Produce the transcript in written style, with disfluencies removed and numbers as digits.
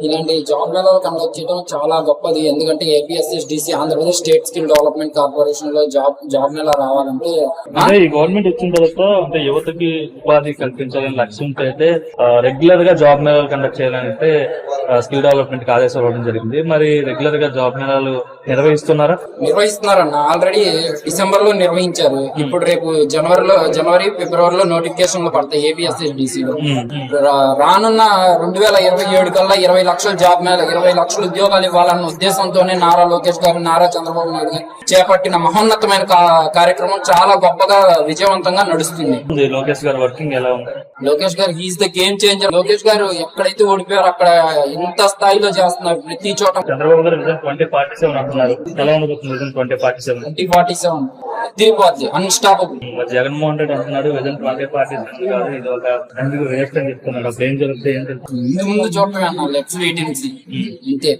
ఇలాంటి జాబ్ మేళాలు కండక్ట్ చేయడం చాలా గొప్పది. ఎందుకంటే APSSDC Andhra Pradesh state skill development corporation లో జాబ్ మేళా రావాలంటే అంటే ఈ గవర్నమెంట్ వచ్చిన తర్వాత అంటే యువతకి ఉపాధి కల్పించాలని లక్ష్యంతో అయితే రెగ్యులర్ గా జాబ్ మేళాలు కండక్ట్ చేయాలంటే స్కిల్ డెవలప్మెంట్ కి ఆదేశాలు ఇవ్వడం జరిగింది. మరి రెగ్యులర్ గా జాబ్ మేళాలు నిర్వహిస్తున్నారన్న ఆల్రెడీ డిసెంబర్ లో నిర్వహించారు. ఇప్పుడు రేపు జనవరి ఫిబ్రవరిలో నోటిఫికేషన్లు పడతాయి ఏపీఎస్ఎస్డిసిలో. రానున్న 2027 కల్లా 20 లక్షల జాబ్ మేళ 20 లక్షల ఉద్యోగాలు ఇవ్వాలన్న ఉద్దేశంతోనే నారా లోకేష్ గారు నారా చంద్రబాబు నాయుడు గారు చేపట్టిన మహోన్నతమైన కార్యక్రమం చాలా గొప్పగా విజయవంతంగా నడుస్తుంది. లోకేష్ గారు వర్కింగ్ ఎలా ఉంది? లోకేష్ గారు he's the game changer. Lokesh గారు ఎక్కడైతే ఓడిపోయారో అక్కడ ఇంత స్థాయిలో చేస్తున్నారు ప్రతి చోట. చంద్రబాబు గారు 2047 అంటున్నారు. ఎలా ఉండబోతుంది 2047? తిరిగిపోద్ది, అన్స్టాపబుల్. జగన్మోహన్ రెడ్డి అంటున్నాడు 2047 కాదు, ఇది ఒక వేస్ట్ అని చెప్తున్నాడు. అప్పుడు ఏం జరుగుతుంది? ముందు చూడటమే అన్నారు లెఫ్ట్ ఇంతే.